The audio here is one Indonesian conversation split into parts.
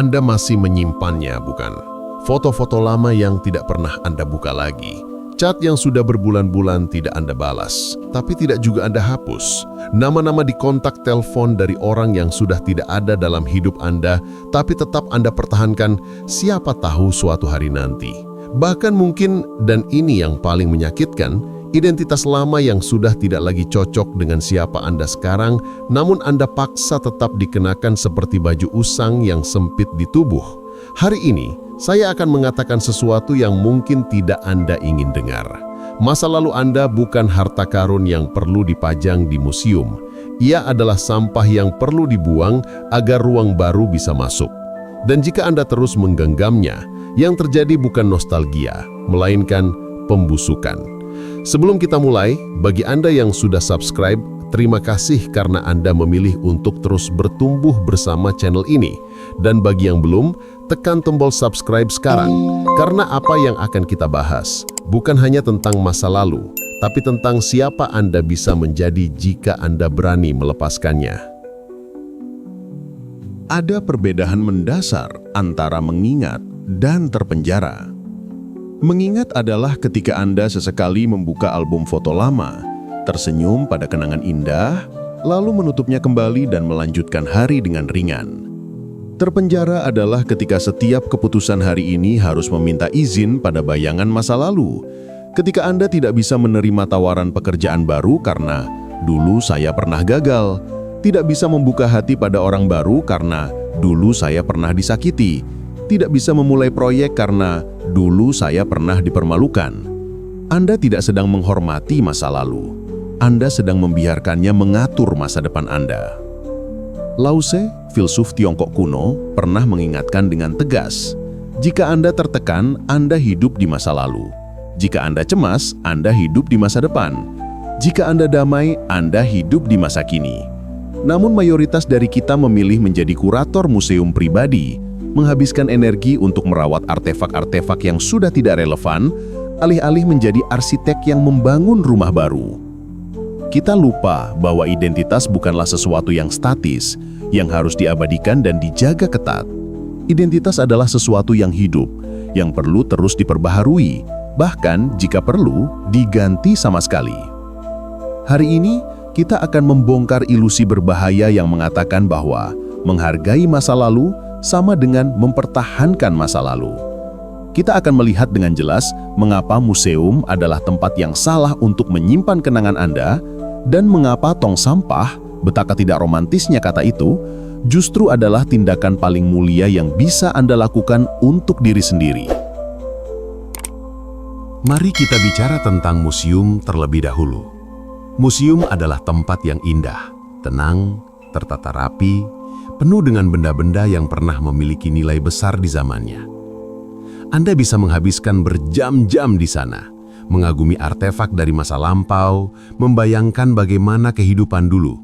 Anda masih menyimpannya, bukan? Foto-foto lama yang tidak pernah Anda buka lagi. Chat yang sudah berbulan-bulan tidak Anda balas, tapi tidak juga Anda hapus. Nama-nama di kontak telepon dari orang yang sudah tidak ada dalam hidup Anda, tapi tetap Anda pertahankan, siapa tahu suatu hari nanti. Bahkan mungkin, dan ini yang paling menyakitkan, identitas lama yang sudah tidak lagi cocok dengan siapa Anda sekarang, namun Anda paksa tetap dikenakan seperti baju usang yang sempit di tubuh. Hari ini, saya akan mengatakan sesuatu yang mungkin tidak Anda ingin dengar. Masa lalu Anda bukan harta karun yang perlu dipajang di museum. Ia adalah sampah yang perlu dibuang agar ruang baru bisa masuk. Dan jika Anda terus menggenggamnya, yang terjadi bukan nostalgia, melainkan pembusukan. Sebelum kita mulai, bagi Anda yang sudah subscribe, terima kasih karena Anda memilih untuk terus bertumbuh bersama channel ini. Dan bagi yang belum, tekan tombol subscribe sekarang, karena apa yang akan kita bahas bukan hanya tentang masa lalu, tapi tentang siapa Anda bisa menjadi jika Anda berani melepaskannya. Ada perbedaan mendasar antara mengingat dan terpenjara. Mengingat adalah ketika Anda sesekali membuka album foto lama, tersenyum pada kenangan indah, lalu menutupnya kembali dan melanjutkan hari dengan ringan. Terpenjara adalah ketika setiap keputusan hari ini harus meminta izin pada bayangan masa lalu. Ketika Anda tidak bisa menerima tawaran pekerjaan baru karena dulu saya pernah gagal, tidak bisa membuka hati pada orang baru karena dulu saya pernah disakiti, tidak bisa memulai proyek karena dulu saya pernah dipermalukan. Anda tidak sedang menghormati masa lalu. Anda sedang membiarkannya mengatur masa depan Anda. Lao Tse, filsuf Tiongkok kuno, pernah mengingatkan dengan tegas, jika Anda tertekan, Anda hidup di masa lalu. Jika Anda cemas, Anda hidup di masa depan. Jika Anda damai, Anda hidup di masa kini. Namun mayoritas dari kita memilih menjadi kurator museum pribadi, menghabiskan energi untuk merawat artefak-artefak yang sudah tidak relevan, alih-alih menjadi arsitek yang membangun rumah baru. Kita lupa bahwa identitas bukanlah sesuatu yang statis, yang harus diabadikan dan dijaga ketat. Identitas adalah sesuatu yang hidup, yang perlu terus diperbaharui, bahkan jika perlu, diganti sama sekali. Hari ini, kita akan membongkar ilusi berbahaya yang mengatakan bahwa menghargai masa lalu sama dengan mempertahankan masa lalu. Kita akan melihat dengan jelas mengapa museum adalah tempat yang salah untuk menyimpan kenangan Anda, dan mengapa tong sampah, betapa tidak romantisnya kata itu, justru adalah tindakan paling mulia yang bisa Anda lakukan untuk diri sendiri. Mari kita bicara tentang museum terlebih dahulu. Museum adalah tempat yang indah, tenang, tertata rapi, penuh dengan benda-benda yang pernah memiliki nilai besar di zamannya. Anda bisa menghabiskan berjam-jam di sana, mengagumi artefak dari masa lampau, membayangkan bagaimana kehidupan dulu.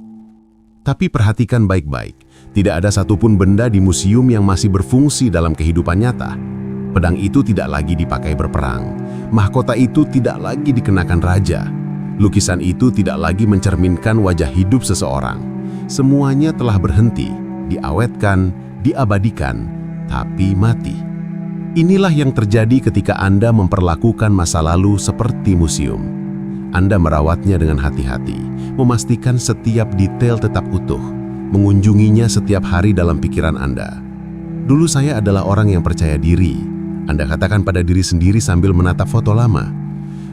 Tapi perhatikan baik-baik, tidak ada satupun benda di museum yang masih berfungsi dalam kehidupan nyata. Pedang itu tidak lagi dipakai berperang, mahkota itu tidak lagi dikenakan raja, lukisan itu tidak lagi mencerminkan wajah hidup seseorang. Semuanya telah berhenti, diawetkan, diabadikan, tapi mati. Inilah yang terjadi ketika Anda memperlakukan masa lalu seperti museum. Anda merawatnya dengan hati-hati, memastikan setiap detail tetap utuh, mengunjunginya setiap hari dalam pikiran Anda. Dulu saya adalah orang yang percaya diri, Anda katakan pada diri sendiri sambil menatap foto lama.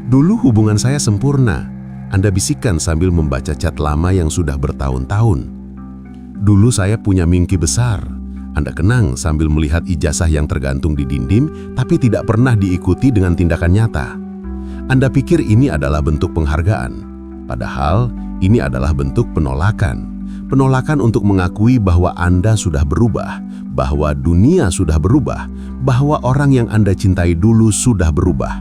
Dulu hubungan saya sempurna, Anda bisikan sambil membaca cat lama yang sudah bertahun-tahun. Dulu saya punya mimpi besar, Anda kenang sambil melihat ijazah yang tergantung di dinding, tapi tidak pernah diikuti dengan tindakan nyata. Anda pikir ini adalah bentuk penghargaan, padahal ini adalah bentuk penolakan. Penolakan untuk mengakui bahwa Anda sudah berubah, bahwa dunia sudah berubah, bahwa orang yang Anda cintai dulu sudah berubah.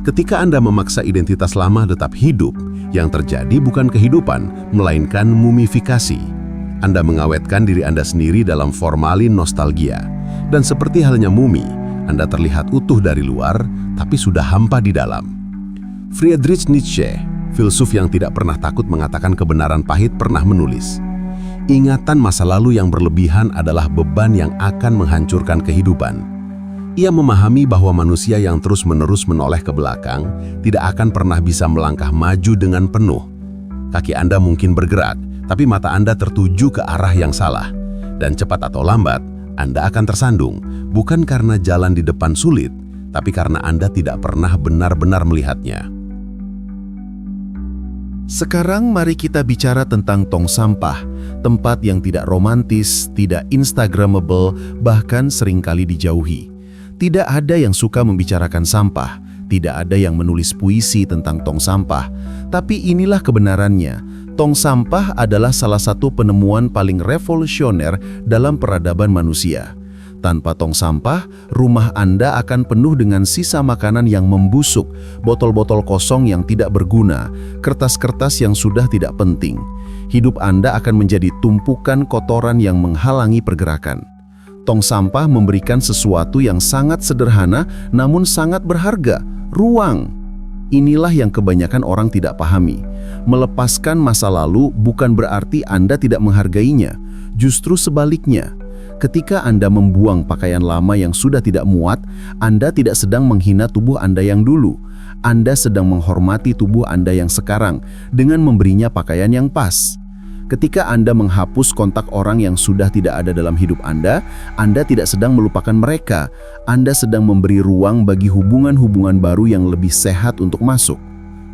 Ketika Anda memaksa identitas lama tetap hidup, yang terjadi bukan kehidupan, melainkan mumifikasi. Anda mengawetkan diri Anda sendiri dalam formalin nostalgia. Dan seperti halnya mumi, Anda terlihat utuh dari luar, tapi sudah hampa di dalam. Friedrich Nietzsche, filsuf yang tidak pernah takut mengatakan kebenaran pahit, pernah menulis, Ingatan masa lalu yang berlebihan adalah beban yang akan menghancurkan kehidupan. Ia memahami bahwa manusia yang terus-menerus menoleh ke belakang tidak akan pernah bisa melangkah maju dengan penuh. Kaki Anda mungkin bergerak, tapi mata Anda tertuju ke arah yang salah. Dan cepat atau lambat, Anda akan tersandung, bukan karena jalan di depan sulit, tapi karena Anda tidak pernah benar-benar melihatnya. Sekarang mari kita bicara tentang tong sampah, tempat yang tidak romantis, tidak instagramable, bahkan seringkali dijauhi. Tidak ada yang suka membicarakan sampah, tidak ada yang menulis puisi tentang tong sampah. Tapi inilah kebenarannya, tong sampah adalah salah satu penemuan paling revolusioner dalam peradaban manusia. Tanpa tong sampah, rumah Anda akan penuh dengan sisa makanan yang membusuk, botol-botol kosong yang tidak berguna, kertas-kertas yang sudah tidak penting. Hidup Anda akan menjadi tumpukan kotoran yang menghalangi pergerakan. Tong sampah memberikan sesuatu yang sangat sederhana namun sangat berharga, ruang. Inilah yang kebanyakan orang tidak pahami. Melepaskan masa lalu bukan berarti Anda tidak menghargainya, justru sebaliknya. Ketika Anda membuang pakaian lama yang sudah tidak muat, Anda tidak sedang menghina tubuh Anda yang dulu. Anda sedang menghormati tubuh Anda yang sekarang dengan memberinya pakaian yang pas. Ketika Anda menghapus kontak orang yang sudah tidak ada dalam hidup Anda tidak sedang melupakan mereka. Anda sedang memberi ruang bagi hubungan-hubungan baru yang lebih sehat untuk masuk.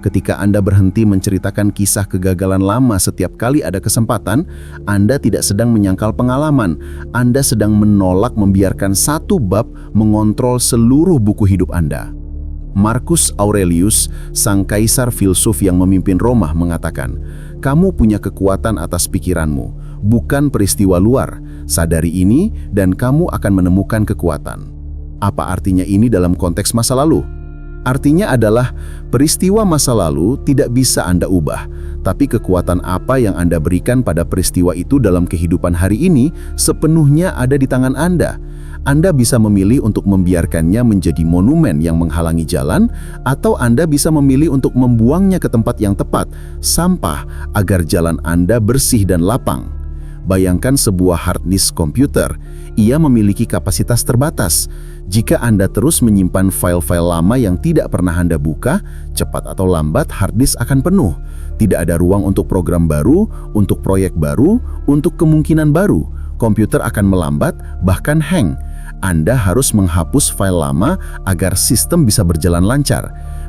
Ketika Anda berhenti menceritakan kisah kegagalan lama setiap kali ada kesempatan, Anda tidak sedang menyangkal pengalaman. Anda sedang menolak membiarkan satu bab mengontrol seluruh buku hidup Anda. Marcus Aurelius, sang kaisar filsuf yang memimpin Roma, mengatakan, "Kamu punya kekuatan atas pikiranmu, bukan peristiwa luar. Sadari ini dan kamu akan menemukan kekuatan." Apa artinya ini dalam konteks masa lalu? Artinya adalah peristiwa masa lalu tidak bisa Anda ubah, tapi kekuatan apa yang Anda berikan pada peristiwa itu dalam kehidupan hari ini sepenuhnya ada di tangan Anda. Anda bisa memilih untuk membiarkannya menjadi monumen yang menghalangi jalan, atau Anda bisa memilih untuk membuangnya ke tempat yang tepat, sampah, agar jalan Anda bersih dan lapang. Bayangkan sebuah hard disk komputer. Ia memiliki kapasitas terbatas. Jika Anda terus menyimpan file-file lama yang tidak pernah Anda buka, cepat atau lambat hard disk akan penuh. Tidak ada ruang untuk program baru, untuk proyek baru, untuk kemungkinan baru. Komputer akan melambat, bahkan hang. Anda harus menghapus file lama agar sistem bisa berjalan lancar.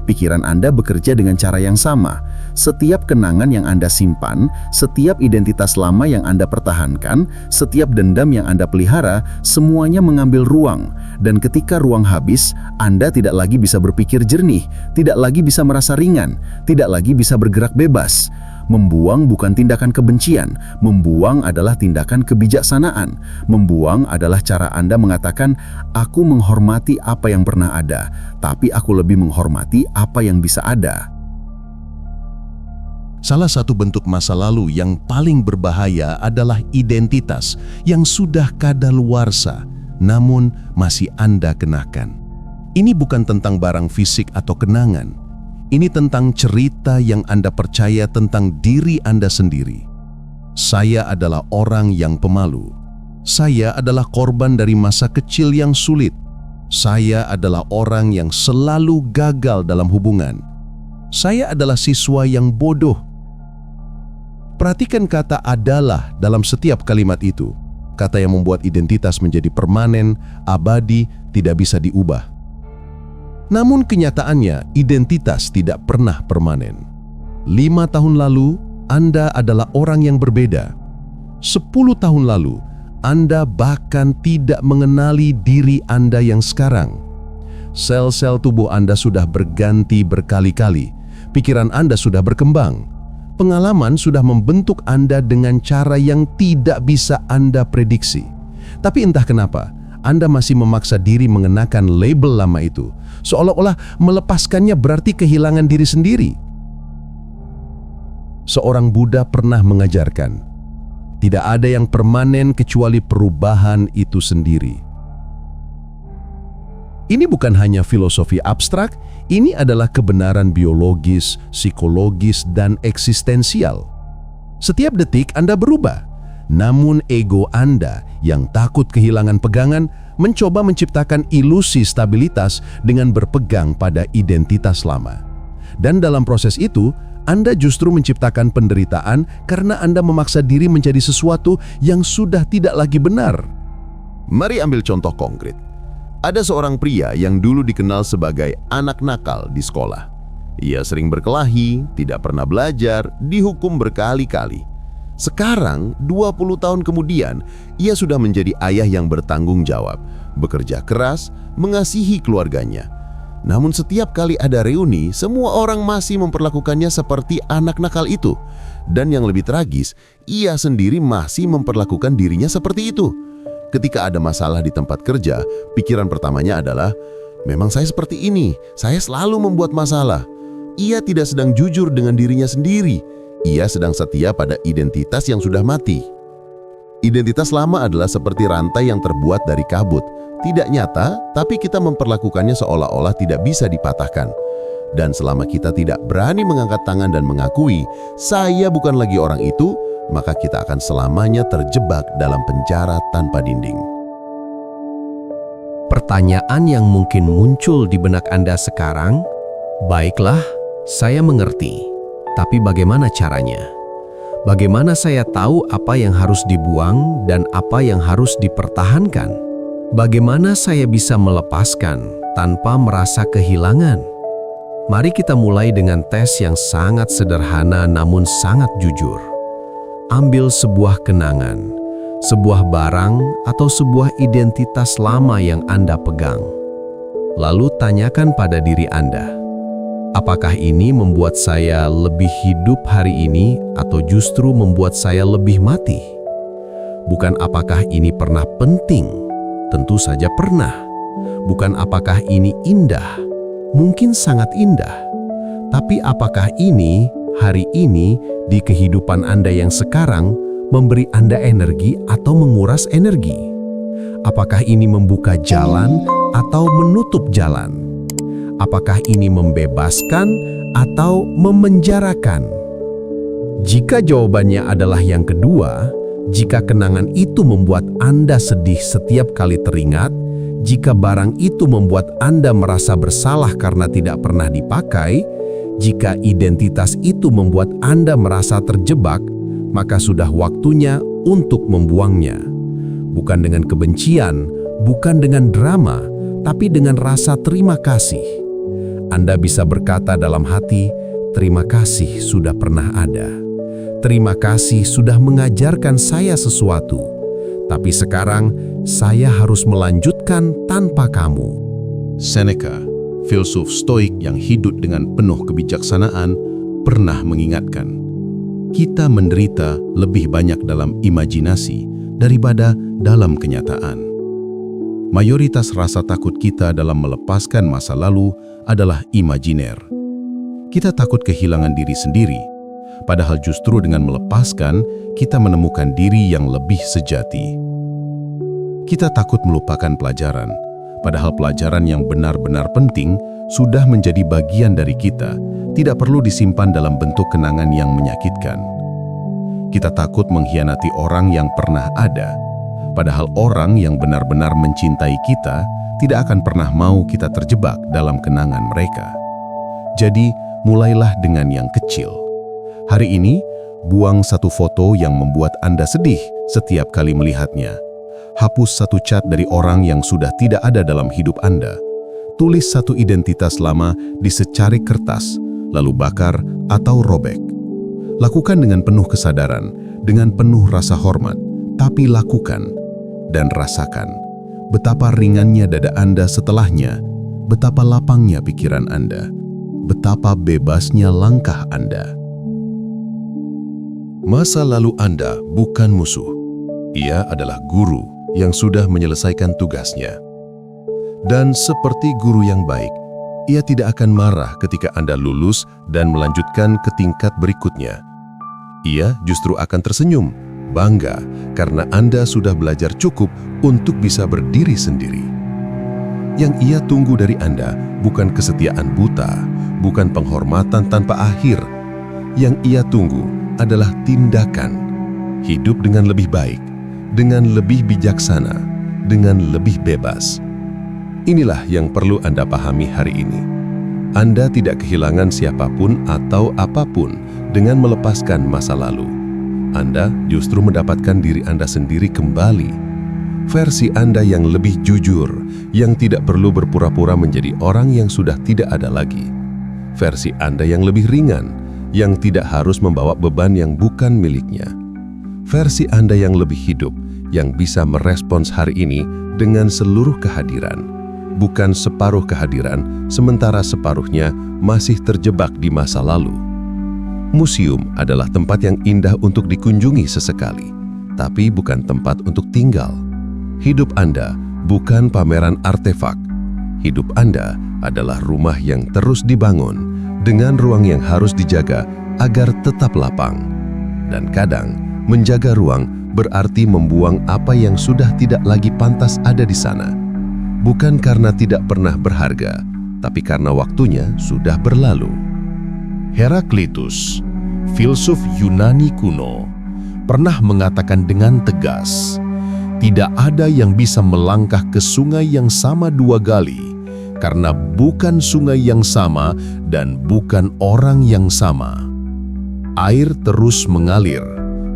Pikiran Anda bekerja dengan cara yang sama. Setiap kenangan yang Anda simpan, setiap identitas lama yang Anda pertahankan, setiap dendam yang Anda pelihara, semuanya mengambil ruang. Dan ketika ruang habis, Anda tidak lagi bisa berpikir jernih, tidak lagi bisa merasa ringan, tidak lagi bisa bergerak bebas. Membuang bukan tindakan kebencian, membuang adalah tindakan kebijaksanaan. Membuang adalah cara Anda mengatakan, "Aku menghormati apa yang pernah ada, tapi aku lebih menghormati apa yang bisa ada." Salah satu bentuk masa lalu yang paling berbahaya adalah identitas yang sudah kadaluarsa, namun masih Anda kenakan. Ini bukan tentang barang fisik atau kenangan. Ini tentang cerita yang Anda percaya tentang diri Anda sendiri. Saya adalah orang yang pemalu. Saya adalah korban dari masa kecil yang sulit. Saya adalah orang yang selalu gagal dalam hubungan. Saya adalah siswa yang bodoh. Perhatikan kata "adalah" dalam setiap kalimat itu. Kata yang membuat identitas menjadi permanen, abadi, tidak bisa diubah. Namun kenyataannya, identitas tidak pernah permanen. 5 tahun lalu, Anda adalah orang yang berbeda. 10 tahun lalu, Anda bahkan tidak mengenali diri Anda yang sekarang. Sel-sel tubuh Anda sudah berganti berkali-kali. Pikiran Anda sudah berkembang. Pengalaman sudah membentuk Anda dengan cara yang tidak bisa Anda prediksi. Tapi entah kenapa, Anda masih memaksa diri mengenakan label lama itu, seolah-olah melepaskannya berarti kehilangan diri sendiri. Seorang Buddha pernah mengajarkan, tidak ada yang permanen kecuali perubahan itu sendiri. Ini bukan hanya filosofi abstrak, ini adalah kebenaran biologis, psikologis, dan eksistensial. Setiap detik Anda berubah. Namun ego Anda yang takut kehilangan pegangan mencoba menciptakan ilusi stabilitas dengan berpegang pada identitas lama. Dan dalam proses itu, Anda justru menciptakan penderitaan karena Anda memaksa diri menjadi sesuatu yang sudah tidak lagi benar. Mari ambil contoh konkret. Ada seorang pria yang dulu dikenal sebagai anak nakal di sekolah. Ia sering berkelahi, tidak pernah belajar, dihukum berkali-kali. Sekarang, 20 tahun kemudian, ia sudah menjadi ayah yang bertanggung jawab, bekerja keras, mengasihi keluarganya. Namun setiap kali ada reuni, semua orang masih memperlakukannya seperti anak nakal itu. Dan yang lebih tragis, ia sendiri masih memperlakukan dirinya seperti itu. Ketika ada masalah di tempat kerja, pikiran pertamanya adalah, memang saya seperti ini, saya selalu membuat masalah. Ia tidak sedang jujur dengan dirinya sendiri. Ia sedang setia pada identitas yang sudah mati. Identitas lama adalah seperti rantai yang terbuat dari kabut. Tidak nyata, tapi kita memperlakukannya seolah-olah tidak bisa dipatahkan. Dan selama kita tidak berani mengangkat tangan dan mengakui, saya bukan lagi orang itu, maka kita akan selamanya terjebak dalam penjara tanpa dinding. Pertanyaan yang mungkin muncul di benak Anda sekarang, baiklah, saya mengerti. Tapi bagaimana caranya? Bagaimana saya tahu apa yang harus dibuang dan apa yang harus dipertahankan? Bagaimana saya bisa melepaskan tanpa merasa kehilangan? Mari kita mulai dengan tes yang sangat sederhana namun sangat jujur. Ambil sebuah kenangan, sebuah barang atau sebuah identitas lama yang Anda pegang. Lalu tanyakan pada diri Anda, apakah ini membuat saya lebih hidup hari ini atau justru membuat saya lebih mati? Bukan apakah ini pernah penting? Tentu saja pernah. Bukan apakah ini indah? Mungkin sangat indah. Tapi apakah ini, hari ini, di kehidupan Anda yang sekarang, memberi Anda energi atau menguras energi? Apakah ini membuka jalan atau menutup jalan? Apakah ini membebaskan atau memenjarakan? Jika jawabannya adalah yang kedua, jika kenangan itu membuat Anda sedih setiap kali teringat, jika barang itu membuat Anda merasa bersalah karena tidak pernah dipakai, jika identitas itu membuat Anda merasa terjebak, maka sudah waktunya untuk membuangnya. Bukan dengan kebencian, bukan dengan drama, tapi dengan rasa terima kasih. Anda bisa berkata dalam hati, terima kasih sudah pernah ada. Terima kasih sudah mengajarkan saya sesuatu. Tapi sekarang, saya harus melanjutkan tanpa kamu. Seneca, filsuf stoik yang hidup dengan penuh kebijaksanaan, pernah mengingatkan, kita menderita lebih banyak dalam imajinasi daripada dalam kenyataan. Mayoritas rasa takut kita dalam melepaskan masa lalu adalah imajiner. Kita takut kehilangan diri sendiri, padahal justru dengan melepaskan, kita menemukan diri yang lebih sejati. Kita takut melupakan pelajaran, padahal pelajaran yang benar-benar penting sudah menjadi bagian dari kita, tidak perlu disimpan dalam bentuk kenangan yang menyakitkan. Kita takut mengkhianati orang yang pernah ada, padahal orang yang benar-benar mencintai kita tidak akan pernah mau kita terjebak dalam kenangan mereka. Jadi, mulailah dengan yang kecil. Hari ini, buang satu foto yang membuat Anda sedih setiap kali melihatnya. Hapus satu cat dari orang yang sudah tidak ada dalam hidup Anda. Tulis satu identitas lama di secarik kertas, lalu bakar atau robek. Lakukan dengan penuh kesadaran, dengan penuh rasa hormat, tapi lakukan dan rasakan betapa ringannya dada Anda setelahnya, betapa lapangnya pikiran Anda, betapa bebasnya langkah Anda. Masa lalu Anda bukan musuh. Ia adalah guru yang sudah menyelesaikan tugasnya. Dan seperti guru yang baik, ia tidak akan marah ketika Anda lulus dan melanjutkan ke tingkat berikutnya. Ia justru akan tersenyum, bangga karena Anda sudah belajar cukup untuk bisa berdiri sendiri. Yang ia tunggu dari Anda bukan kesetiaan buta, bukan penghormatan tanpa akhir. Yang ia tunggu adalah tindakan. hidup dengan lebih baik, dengan lebih bijaksana, dengan lebih bebas. Inilah yang perlu Anda pahami hari ini. Anda tidak kehilangan siapapun atau apapun dengan melepaskan masa lalu. Anda justru mendapatkan diri Anda sendiri kembali. Versi Anda yang lebih jujur, yang tidak perlu berpura-pura menjadi orang yang sudah tidak ada lagi. Versi Anda yang lebih ringan, yang tidak harus membawa beban yang bukan miliknya. Versi Anda yang lebih hidup, yang bisa merespons hari ini dengan seluruh kehadiran. Bukan separuh kehadiran, sementara separuhnya masih terjebak di masa lalu. Museum adalah tempat yang indah untuk dikunjungi sesekali, tapi bukan tempat untuk tinggal. Hidup Anda bukan pameran artefak. Hidup Anda adalah rumah yang terus dibangun, dengan ruang yang harus dijaga agar tetap lapang. Dan kadang, menjaga ruang berarti membuang apa yang sudah tidak lagi pantas ada di sana. Bukan karena tidak pernah berharga, tapi karena waktunya sudah berlalu. Heraklitus, filsuf Yunani kuno, pernah mengatakan dengan tegas, "Tidak ada yang bisa melangkah ke sungai yang sama dua kali, karena bukan sungai yang sama dan bukan orang yang sama." Air terus mengalir,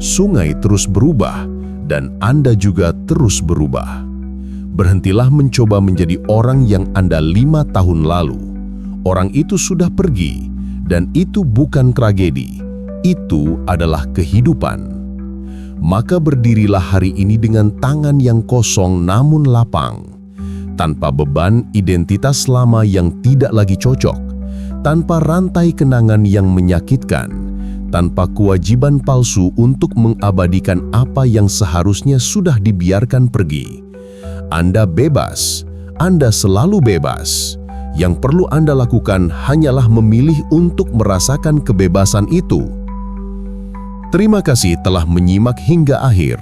sungai terus berubah, dan Anda juga terus berubah. Berhentilah mencoba menjadi orang yang Anda 5 tahun lalu. Orang itu sudah pergi, dan itu bukan tragedi. Itu adalah kehidupan. Maka berdirilah hari ini dengan tangan yang kosong namun lapang. Tanpa beban identitas lama yang tidak lagi cocok, tanpa rantai kenangan yang menyakitkan, tanpa kewajiban palsu untuk mengabadikan apa yang seharusnya sudah dibiarkan pergi. Anda bebas, Anda selalu bebas. Yang perlu Anda lakukan hanyalah memilih untuk merasakan kebebasan itu. Terima kasih telah menyimak hingga akhir.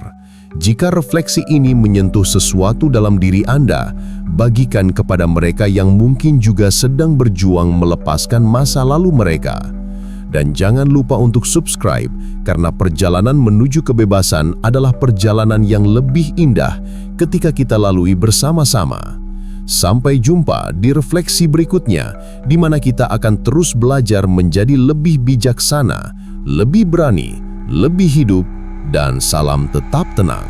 Jika refleksi ini menyentuh sesuatu dalam diri Anda, bagikan kepada mereka yang mungkin juga sedang berjuang melepaskan masa lalu mereka. Dan jangan lupa untuk subscribe, karena perjalanan menuju kebebasan adalah perjalanan yang lebih indah ketika kita lalui bersama-sama. Sampai jumpa di refleksi berikutnya, di mana kita akan terus belajar menjadi lebih bijaksana, lebih berani, lebih hidup, dan salam tetap tenang.